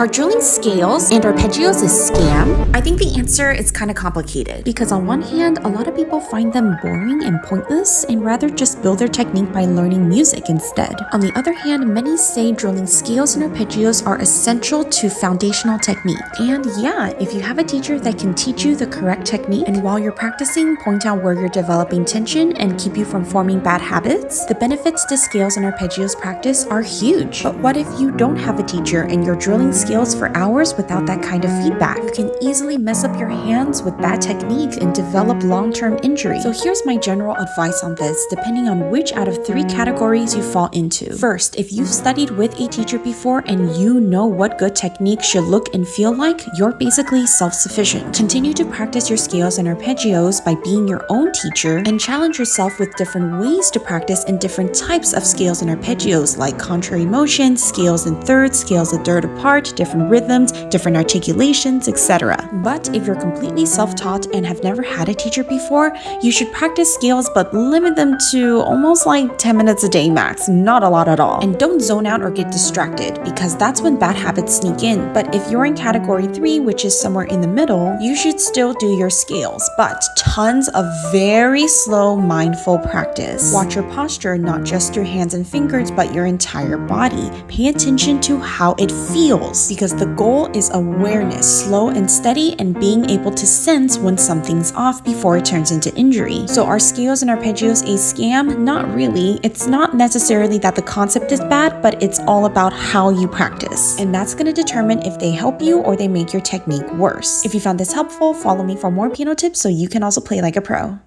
Are drilling scales and arpeggios a scam? I think the answer is kind of complicated because on one hand, a lot of people find them boring and pointless and rather just build their technique by learning music instead. On the other hand, many say drilling scales and arpeggios are essential to foundational technique. And yeah, if you have a teacher that can teach you the correct technique and while you're practicing, point out where you're developing tension and keep you from forming bad habits, the benefits to scales and arpeggios practice are huge. But what if you don't have a teacher and you're drilling scales for hours without that kind of feedback? You can easily mess up your hands with bad technique and develop long-term injury. So here's my general advice on this, depending on which out of 3 categories you fall into. First, if you've studied with a teacher before and you know what good technique should look and feel like, you're basically self-sufficient. Continue to practice your scales and arpeggios by being your own teacher and challenge yourself with different ways to practice and different types of scales and arpeggios like contrary motions, scales in thirds, scales a third apart, different rhythms, different articulations, etc. But if you're completely self-taught and have never had a teacher before, you should practice scales but limit them to almost like 10 minutes a day max, not a lot at all. And don't zone out or get distracted because that's when bad habits sneak in. But if you're in category 3, which is somewhere in the middle, you should still do your scales, but tons of very slow, mindful practice. Watch your posture, not just your hands and fingers, but your entire body. Pay attention to how it feels because the goal is awareness, slow and steady, and being able to sense when something's off before it turns into injury. So are scales and arpeggios a scam? Not really. It's not necessarily that the concept is bad, but it's all about how you practice. And that's going to determine if they help you or they make your technique worse. If you found this helpful, follow me for more piano tips so you can also play like a pro.